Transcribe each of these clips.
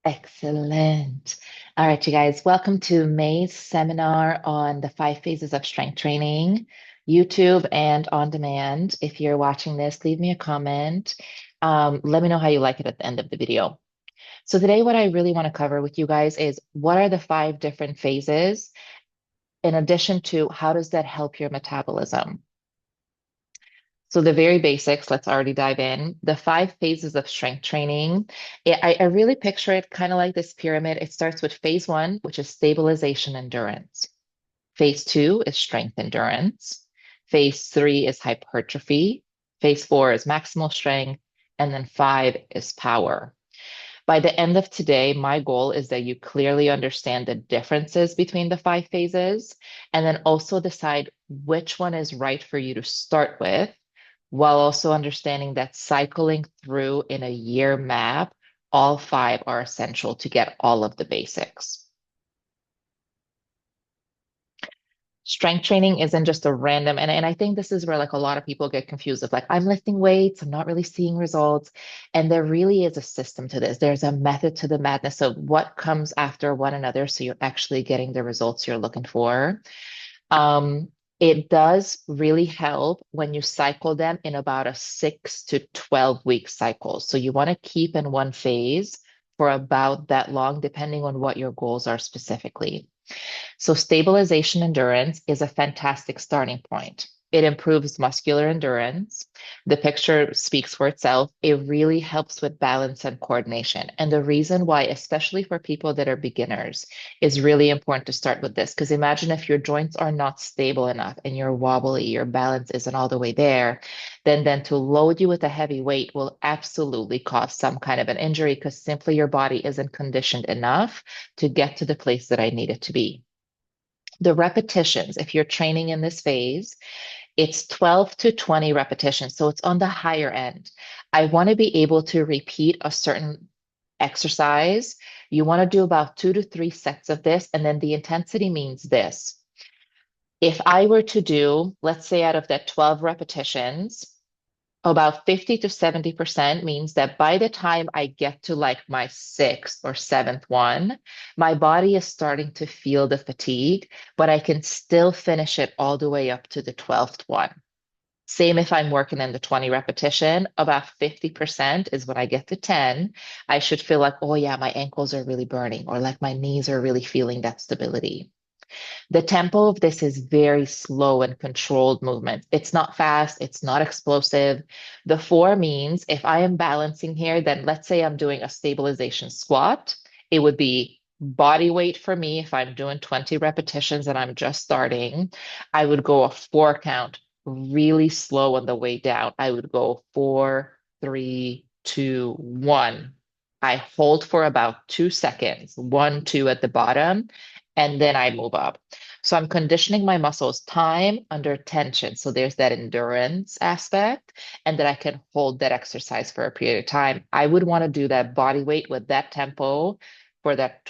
Excellent. All right, you guys, welcome to May's seminar on the 5 phases of strength training, YouTube and on demand. If you're watching this, leave me a comment. Let me know how you like it at the end of the video. So today, what I really want to cover with you guys is what are the 5 different phases, in addition to how does that help your metabolism? So the very basics, let's already dive in. The 5 phases of strength training. I really picture it kind of like this pyramid. It starts with phase one, which is stabilization endurance. Phase two is strength endurance. Phase three is hypertrophy. Phase four is maximal strength. And then five is power. By the end of today, my goal is that you clearly understand the differences between the 5 phases and then also decide which one is right for you to start with, while also understanding that cycling through in a year map, all five are essential to get all of the basics. Strength training isn't just a random, and I think this is where like a lot of people get confused of like, I'm lifting weights, I'm not really seeing results. And there really is a system to this. There's a method to the madness of what comes after one another. So you're actually getting the results you're looking for. Um, it does really help when you cycle them in about a 6 to 12 week cycle. So you want to keep in one phase for about that long, depending on what your goals are specifically. So stabilization endurance is a fantastic starting point. It improves muscular endurance. The picture speaks for itself. It really helps with balance and coordination. And the reason why, especially for people that are beginners, is really important to start with this. Because imagine if your joints are not stable enough and you're wobbly, your balance isn't all the way there, then to load you with a heavy weight will absolutely cause some kind of an injury because simply your body isn't conditioned enough to get to the place that I need it to be. The repetitions, if you're training in this phase, it's 12 to 20 repetitions. So it's on the higher end. I want to be able to repeat a certain exercise. You want to do about 2 to 3 sets of this. And then the intensity means this. If I were to do, let's say out of that 12 repetitions, about 50 to 70% means that by the time I get to like my sixth or seventh one, my body is starting to feel the fatigue, but I can still finish it all the way up to the 12th one. Same if I'm working in the 20 repetition, about 50% is when I get to 10, I should feel like, oh yeah, my ankles are really burning, or like my knees are really feeling that stability. The tempo of this is very slow and controlled movement. It's not fast, it's not explosive. The four means if I am balancing here, then let's say I'm doing a stabilization squat, it would be body weight for me. If I'm doing 20 repetitions and I'm just starting, I would go a 4 count really slow on the way down. I would go 4, 3, 2, 1. I hold for about 2 seconds, 1, 2 at the bottom, and then I move up. So I'm conditioning my muscles time under tension. So there's that endurance aspect, and that I can hold that exercise for a period of time. I would want to do that body weight with that tempo for that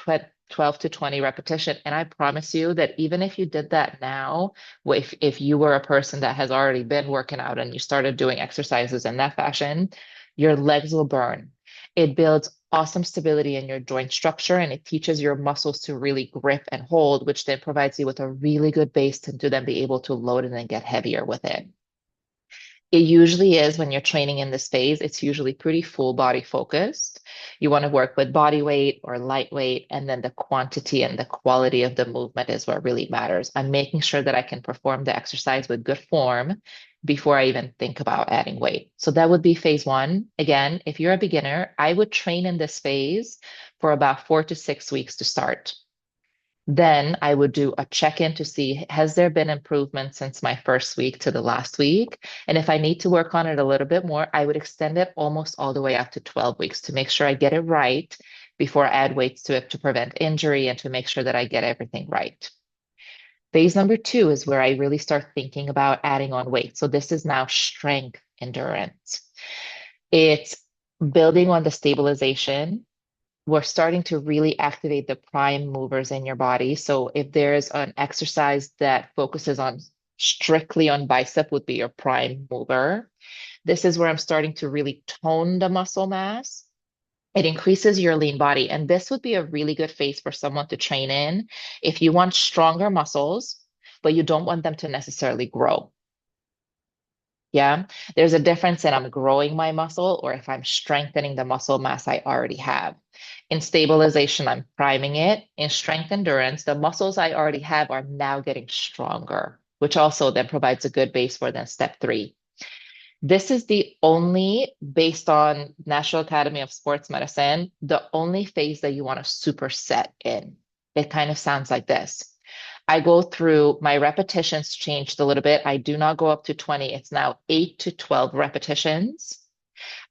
12 to 20 repetition. And I promise you that even if you did that now, if you were a person that has already been working out and you started doing exercises in that fashion, your legs will burn. It builds awesome stability in your joint structure and it teaches your muscles to really grip and hold, which then provides you with a really good base to then be able to load it and get heavier with it. It usually is when you're training in this phase, it's usually pretty full body focused. You want to work with body weight or lightweight, and then the quantity and the quality of the movement is what really matters. I'm making sure that I can perform the exercise with good form before I even think about adding weight. So that would be phase one. Again, if you're a beginner, I would train in this phase for about 4 to 6 weeks to start. Then I would do a check-in to see, has there been improvement since my first week to the last week? And if I need to work on it a little bit more, I would extend it almost all the way up to 12 weeks to make sure I get it right before I add weights to it to prevent injury and to make sure that I get everything right. Phase number two is where I really start thinking about adding on weight. So this is now strength endurance. It's building on the stabilization. We're starting to really activate the prime movers in your body. So if there's an exercise that focuses on strictly on bicep would be your prime mover. This is where I'm starting to really tone the muscle mass. It increases your lean body. And this would be a really good phase for someone to train in if you want stronger muscles, but you don't want them to necessarily grow. Yeah. There's a difference in I'm growing my muscle or if I'm strengthening the muscle mass I already have. In stabilization, I'm priming it. In strength endurance, the muscles I already have are now getting stronger, which also then provides a good base for then step three. This is the only, based on National Academy of Sports Medicine, the only phase that you want to superset in. It kind of sounds like this. I go through my repetitions changed a little bit. I do not go up to 20. It's now 8 to 12 repetitions.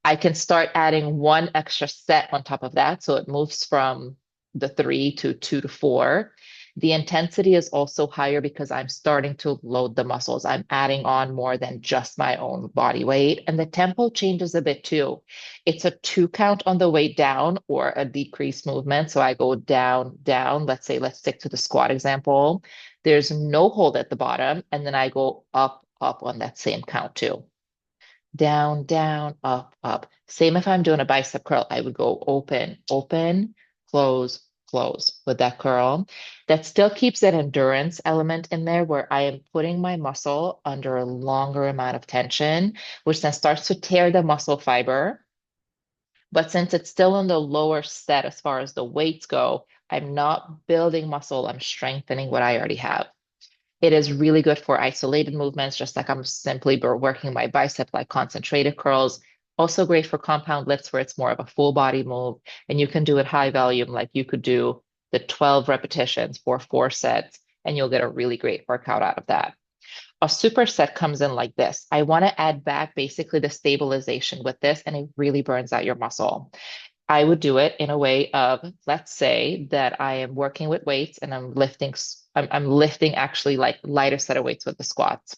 I can start adding one extra set on top of that. So it moves from the three to two to four. The intensity is also higher because I'm starting to load the muscles. I'm adding on more than just my own body weight. And the tempo changes a bit too. It's a two count on the way down or a decreased movement. So I go down, down. Let's say, let's stick to the squat example. There's no hold at the bottom. And then I go up, up on that same count too. Down, down, up, up. Same if I'm doing a bicep curl, I would go open, open, close, close with that curl. That still keeps that endurance element in there where I am putting my muscle under a longer amount of tension, which then starts to tear the muscle fiber. But since it's still on the lower set as far as the weights go, I'm not building muscle, I'm strengthening what I already have. It is really good for isolated movements, just like I'm simply working my bicep, like concentrated curls. Also great for compound lifts where it's more of a full body move. And you can do it high volume, like you could do the 12 repetitions for four sets, and you'll get a really great workout out of that. A superset comes in like this. I want to add back basically the stabilization with this, and it really burns out your muscle. I would do it in a way of, let's say that I am working with weights and I'm lifting, I'm lifting actually like lighter set of weights with the squats.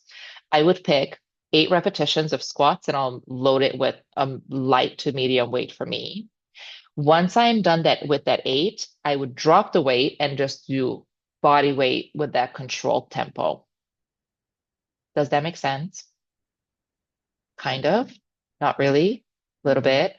I would pick 8 repetitions of squats and I'll load it with a light to medium weight for me. Once I'm done that with that eight, I would drop the weight and just do body weight with that controlled tempo. Does that make sense? Kind of, not really, a little bit.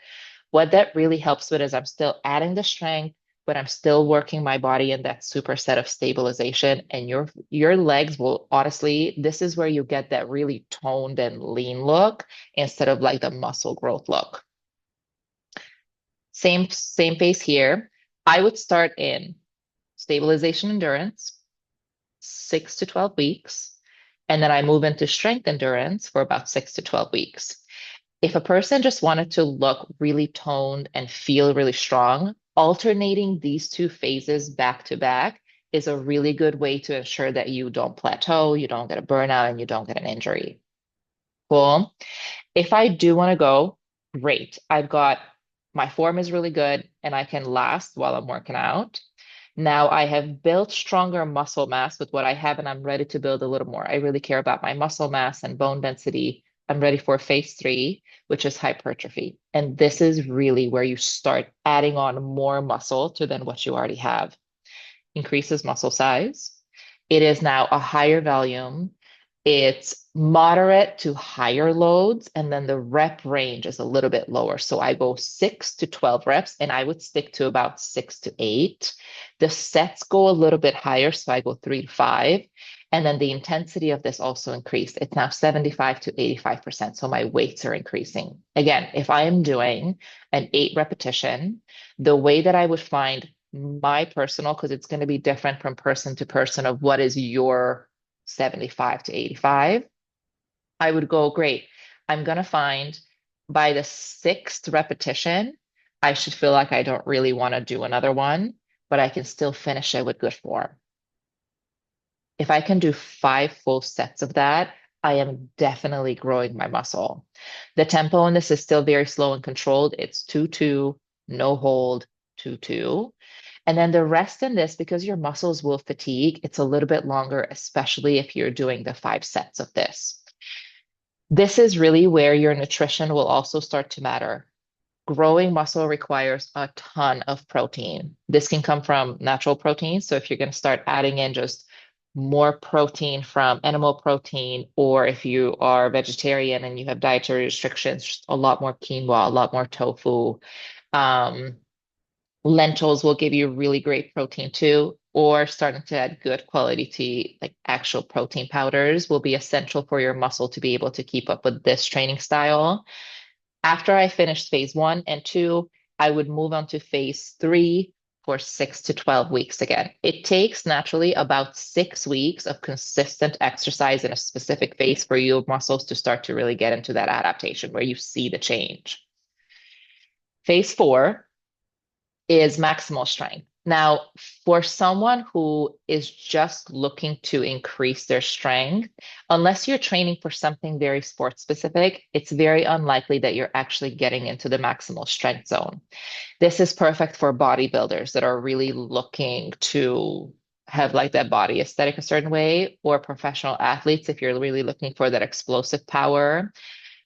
What that really helps with is I'm still adding the strength, but I'm still working my body in that superset of stabilization. And your legs will honestly, this is where you get that really toned and lean look instead of like the muscle growth look. Same pace here. I would start in stabilization endurance, 6 to 12 weeks, and then I move into strength endurance for about 6 to 12 weeks. If a person just wanted to look really toned and feel really strong, alternating these two phases back to back is a really good way to ensure that you don't plateau, you don't get a burnout, and you don't get an injury. Cool. If I do want to go, great. I've got my form is really good and I can last while I'm working out. Now I have built stronger muscle mass with what I have, and I'm ready to build a little more. I really care about my muscle mass and bone density. I'm ready for phase three, which is hypertrophy. And this is really where you start adding on more muscle to than what you already have. Increases muscle size. It is now a higher volume. It's moderate to higher loads, and then the rep range is a little bit lower. So I go 6 to 12 reps, and I would stick to about 6 to 8. The sets go a little bit higher, so I go 3 to 5. And then the intensity of this also increased. It's now 75 to 85%. So my weights are increasing. Again, if I am doing an 8 repetition, the way that I would find my personal, because it's going to be different from person to person of what is your 75 to 85, I would go, great. I'm going to find by the sixth repetition, I should feel like I don't really want to do another one, but I can still finish it with good form. If I can do 5 full sets of that, I am definitely growing my muscle. The tempo on this is still very slow and controlled. It's 2-2, no hold, 2-2. And then the rest in this, because your muscles will fatigue, it's a little bit longer, especially if you're doing the 5 sets of this. This is really where your nutrition will also start to matter. Growing muscle requires a ton of protein. This can come from natural protein. So if you're going to start adding in just more protein from animal protein, or if you are vegetarian and you have dietary restrictions, just a lot more quinoa, a lot more tofu. Um, Lentils will give you really great protein too, or starting to add good quality tea, like actual protein powders, will be essential for your muscle to be able to keep up with this training style. After I finished phase one and two, I would move on to phase three for 6 to 12 weeks again. It takes naturally about 6 weeks of consistent exercise in a specific phase for your muscles to start to really get into that adaptation where you see the change. Phase four is maximal strength. Now, for someone who is just looking to increase their strength, unless you're training for something very sports specific, it's very unlikely that you're actually getting into the maximal strength zone. This is perfect for bodybuilders that are really looking to have like that body aesthetic a certain way, or professional athletes if you're really looking for that explosive power.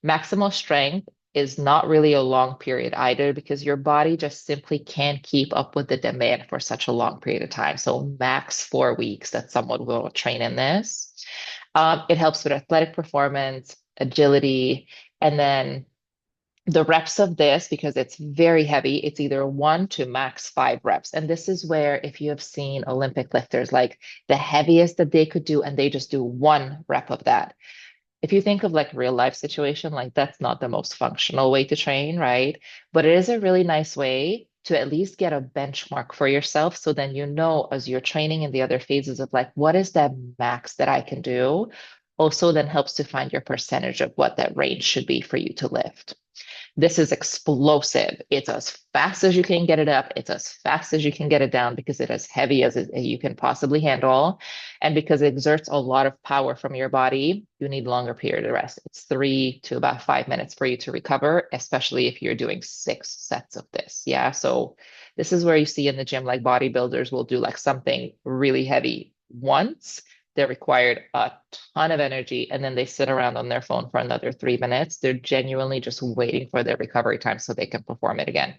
Maximal strength is not really a long period either because your body just simply can't keep up with the demand for such a long period of time. So, max 4 weeks that someone will train in this. It helps with athletic performance, agility, and then the reps of this, because it's very heavy, it's either 1 to max 5 reps. And this is where, if you have seen Olympic lifters, like the heaviest that they could do, and they just do 1 rep of that. If you think of like real life situation, like that's not the most functional way to train, right? But it is a really nice way to at least get a benchmark for yourself. So then you know as you're training in the other phases of like, what is that max that I can do? Also then helps to find your percentage of what that range should be for you to lift. This is explosive. It's as fast as you can get it up. It's as fast as you can get it down because it's as heavy as you can possibly handle. And because it exerts a lot of power from your body, you need longer period of rest. It's 3 to about 5 minutes for you to recover, especially if you're doing 6 sets of this. Yeah. So this is where you see in the gym, like bodybuilders will do like something really heavy once. They're required a ton of energy and then they sit around on their phone for another 3 minutes. They're genuinely just waiting for their recovery time so they can perform it again.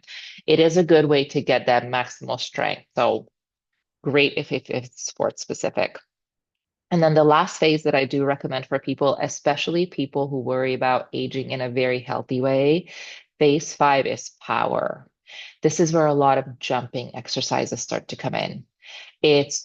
It is a good way to get that maximal strength. So great if it's sports specific. And then the last phase that I do recommend for people, especially people who worry about aging in a very healthy way, phase five is power. This is where a lot of jumping exercises start to come in. It's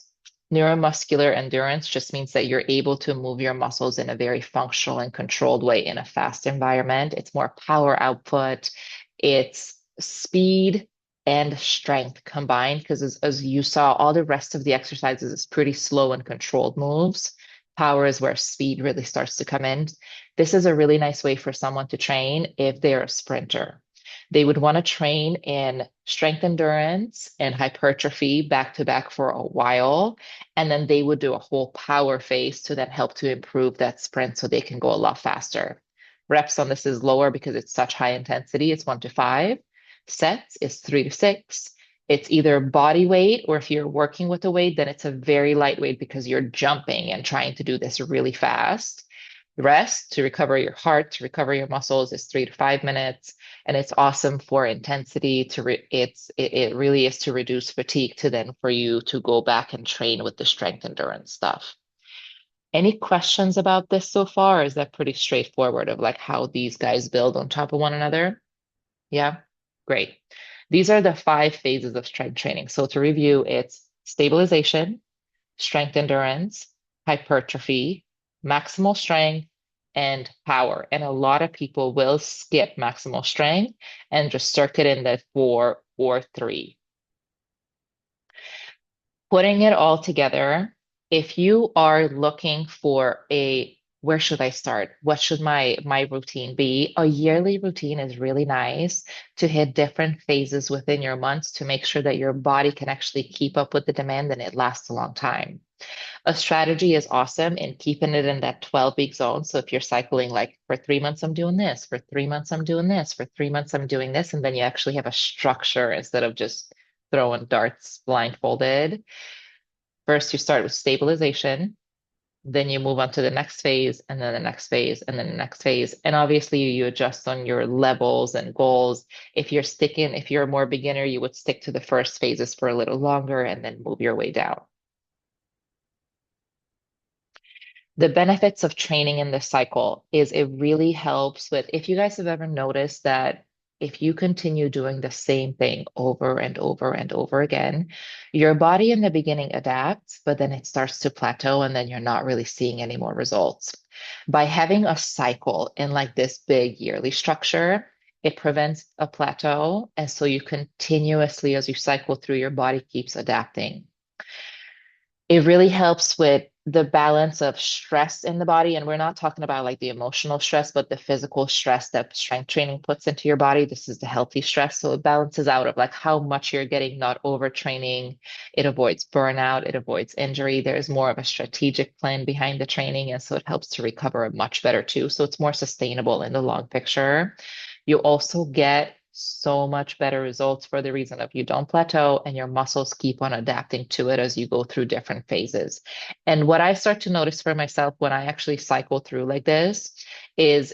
neuromuscular endurance just means that you're able to move your muscles in a very functional and controlled way in a fast environment. It's more power output. It's speed and strength combined because as you saw, all the rest of the exercises is pretty slow and controlled moves. Power is where speed really starts to come in. This is a really nice way for someone to train if they're a sprinter. They would want to train in strength endurance and hypertrophy back to back for a while. And then they would do a whole power phase to then help to improve that sprint so they can go a lot faster. Reps on this is lower because it's such high intensity. It's 1 to 5. Sets is 3 to 6. It's either body weight, or if you're working with a weight, then it's a very lightweight because you're jumping and trying to do this really fast. Rest to recover your heart, to recover your muscles is 3 to 5 minutes, and it's awesome for intensity. It really is to reduce fatigue to then for you to go back and train with the strength endurance stuff. Any questions about this so far? Or is that pretty straightforward of like how these guys build on top of one another? Yeah, great. These are the 5 phases of strength training. So to review, it's stabilization, strength endurance, hypertrophy, maximal strength, and power. And a lot of people will skip maximal strength and just circuit in that 4 or 3. Putting it all together, if you are looking for where should I start? What should my routine be? A yearly routine is really nice to hit different phases within your months to make sure that your body can actually keep up with the demand and it lasts a long time. A strategy is awesome in keeping it in that 12-week zone. So if you're cycling like for 3 months, I'm doing this, for 3 months, I'm doing this, for 3 months, I'm doing this, and then you actually have a structure instead of just throwing darts blindfolded. First, you start with stabilization, then you move on to the next phase, and then the next phase, and then the next phase. And obviously, you adjust on your levels and goals. If you're a more beginner, you would stick to the first phases for a little longer and then move your way down. The benefits of training in this cycle is it really helps with, if you guys have ever noticed that if you continue doing the same thing over and over and over again, your body in the beginning adapts, but then it starts to plateau and then you're not really seeing any more results. By having a cycle in like this big yearly structure, it prevents a plateau. And so you continuously, as you cycle through, your body keeps adapting. It really helps with the balance of stress in the body. And we're not talking about like the emotional stress, but the physical stress that strength training puts into your body. This is the healthy stress. So it balances out of like how much you're getting, not overtraining. It avoids burnout, it avoids injury. There's more of a strategic plan behind the training. And so it helps to recover much better too. So it's more sustainable in the long picture. You also get so much better results for the reason of you don't plateau and your muscles keep on adapting to it as you go through different phases. And what I start to notice for myself when I actually cycle through like this is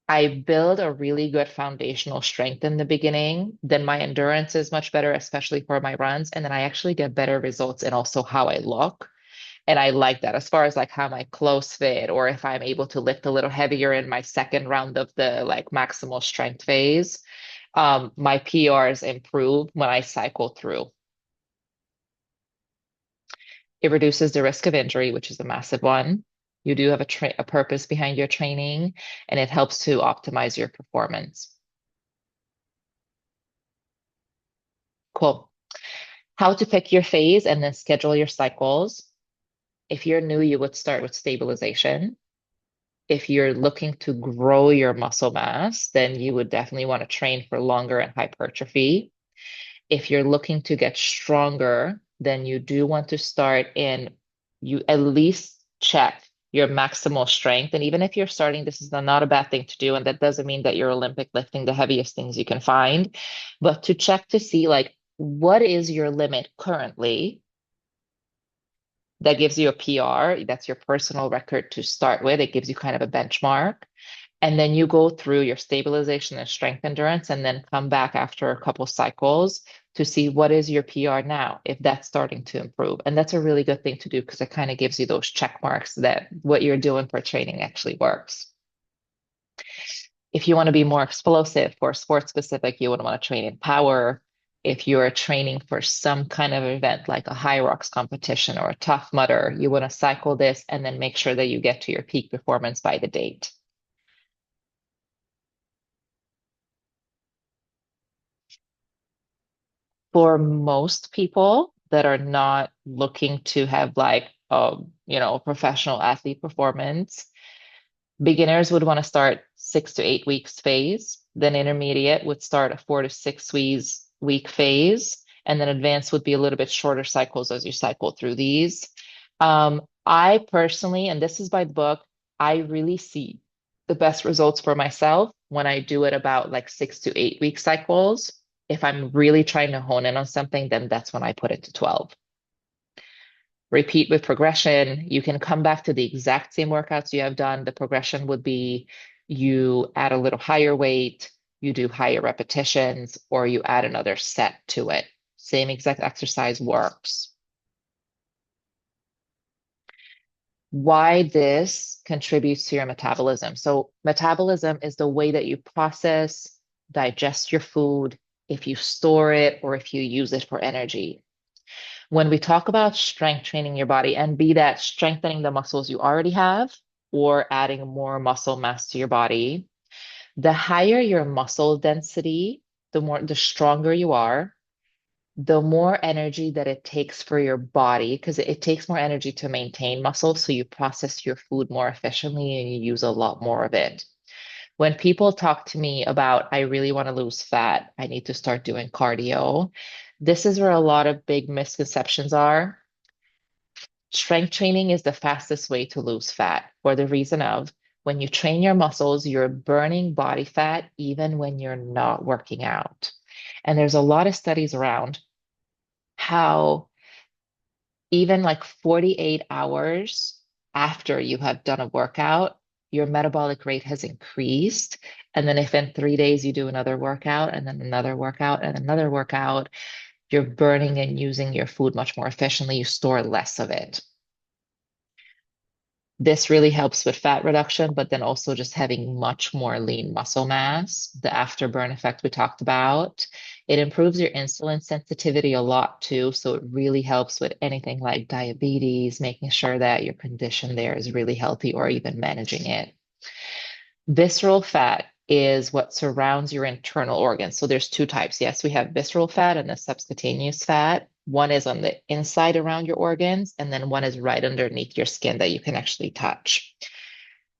I build a really good foundational strength in the beginning. Then my endurance is much better, especially for my runs. And then I actually get better results in also how I look. And I like that as far as like how my clothes fit, or if I'm able to lift a little heavier in my second round of the like maximal strength phase. My PRs improve when I cycle through. It reduces the risk of injury, which is a massive one. You do have a purpose behind your training, and it helps to optimize your performance. Cool. How to pick your phase and then schedule your cycles. If you're new, you would start with stabilization. If you're looking to grow your muscle mass, then you would definitely want to train for longer and hypertrophy. If you're looking to get stronger, then you do want to start in, you at least check your maximal strength. And even if you're starting, this is not a bad thing to do. And that doesn't mean that you're Olympic lifting the heaviest things you can find, but to check to see like, what is your limit currently? That gives you a PR. That's your personal record to start with. It gives you kind of a benchmark. And then you go through your stabilization and strength endurance, and then come back after a couple cycles to see what is your PR now, if that's starting to improve. And that's a really good thing to do because it kind of gives you those check marks that what you're doing for training actually works. If you want to be more explosive for sport specific, you would want to train in power. If you're training for some kind of event like a high rocks competition or a tough mudder, you want to cycle this and then make sure that you get to your peak performance by the date. For most people that are not looking to have like professional athlete performance, beginners would want to start 6 to 8 weeks phase. Then intermediate would start a 4 to 6 week phase, and then advanced would be a little bit shorter cycles as you cycle through these. I personally, and this is by the book, I really see the best results for myself when I do it about like 6 to 8 week cycles. If I'm really trying to hone in on something, then that's when I put it to 12. Repeat with progression. You can come back to the exact same workouts you have done. The progression would be you add a little higher weight, you do higher repetitions, or you add another set to it. Same exact exercise works. Why this contributes to your metabolism. So, metabolism is the way that you process, digest your food, if you store it, or if you use it for energy. When we talk about strength training your body, and be that strengthening the muscles you already have or adding more muscle mass to your body, the higher your muscle density, the stronger you are, the more energy that it takes for your body, because it takes more energy to maintain muscle. So you process your food more efficiently and you use a lot more of it. When people talk to me about, I really want to lose fat, I need to start doing cardio, this is where a lot of big misconceptions are. Strength training is the fastest way to lose fat for the reason of when you train your muscles, you're burning body fat even when you're not working out. And there's a lot of studies around how even like 48 hours after you have done a workout, your metabolic rate has increased. And then if in 3 days you do another workout and then another workout and another workout, you're burning and using your food much more efficiently. You store less of it. This really helps with fat reduction, but then also just having much more lean muscle mass, the afterburn effect we talked about. It improves your insulin sensitivity a lot too. So it really helps with anything like diabetes, making sure that your condition there is really healthy or even managing it. Visceral fat is what surrounds your internal organs. So there's two types. Yes, we have visceral fat and the subcutaneous fat. One is on the inside around your organs, and then one is right underneath your skin that you can actually touch.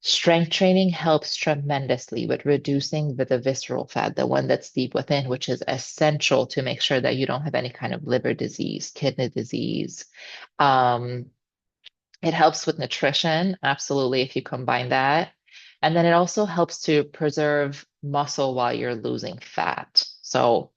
Strength training helps tremendously with reducing the visceral fat, the one that's deep within, which is essential to make sure that you don't have any kind of liver disease, kidney disease. Um, it helps with nutrition, absolutely, if you combine that. And then it also helps to preserve muscle while you're losing fat. So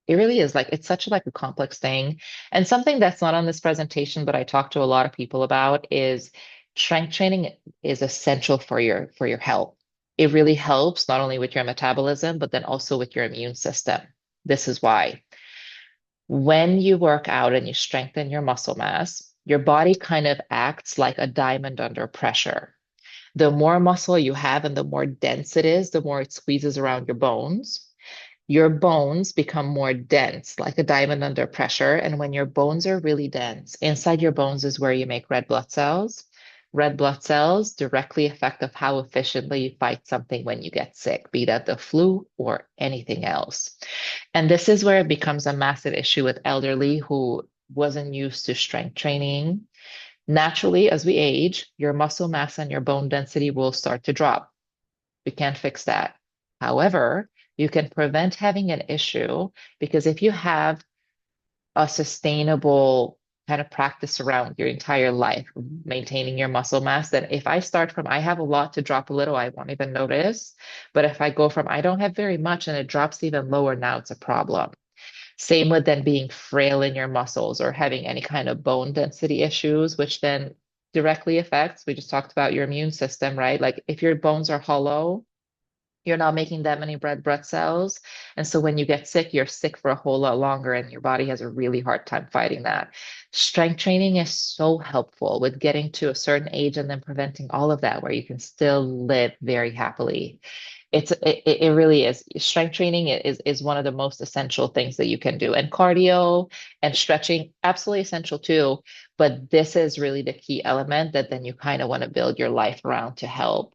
it really is like it's such like a complex thing. And something that's not on this presentation, but I talk to a lot of people about is strength training is essential for your health. It really helps not only with your metabolism, but then also with your immune system. This is why. When you work out and you strengthen your muscle mass, your body kind of acts like a diamond under pressure. The more muscle you have and the more dense it is, the more it squeezes around your bones. Your bones become more dense, like a diamond under pressure. And when your bones are really dense, inside your bones is where you make red blood cells. Red blood cells directly affect of how efficiently you fight something when you get sick, be that the flu or anything else. And this is where it becomes a massive issue with elderly who wasn't used to strength training. Naturally, as we age, your muscle mass and your bone density will start to drop. We can't fix that. However, you can prevent having an issue because if you have a sustainable kind of practice around your entire life, maintaining your muscle mass, then if I start from I have a lot to drop a little, I won't even notice. But if I go from I don't have very much and it drops even lower, now it's a problem. Same with then being frail in your muscles or having any kind of bone density issues, which then directly affects, we just talked about your immune system, right? Like if your bones are hollow, you're not making that many red blood cells. And so when you get sick, you're sick for a whole lot longer, and your body has a really hard time fighting that. Strength training is so helpful with getting to a certain age and then preventing all of that, where you can still live very happily. It really is. Strength training is one of the most essential things that you can do. And cardio and stretching, absolutely essential too. But this is really the key element that then you kind of want to build your life around to help.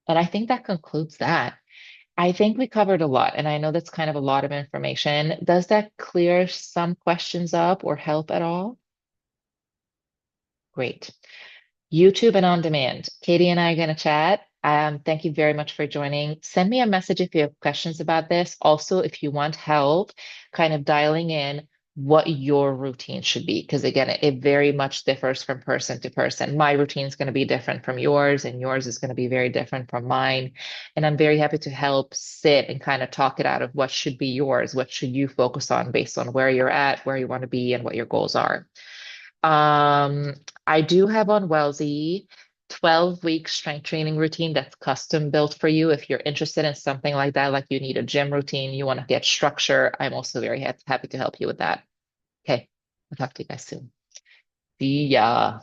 And I think that concludes that. I think we covered a lot, and I know that's kind of a lot of information. Does that clear some questions up or help at all? Great. YouTube and on demand. Katie and I are going to chat. Thank you very much for joining. Send me a message if you have questions about this. Also, if you want help kind of dialing in what your routine should be, because again, it very much differs from person to person. My routine is going to be different from yours, and yours is going to be very different from mine. And I'm very happy to help sit and kind of talk it out of what should be yours, what should you focus on based on where you're at, where you want to be, and what your goals are. Um, I do have on Wellsy 12-week strength training routine that's custom built for you. If you're interested in something like that, like you need a gym routine, you want to get structure, I'm also very happy to help you with that. Okay, I'll talk to you guys soon. See ya.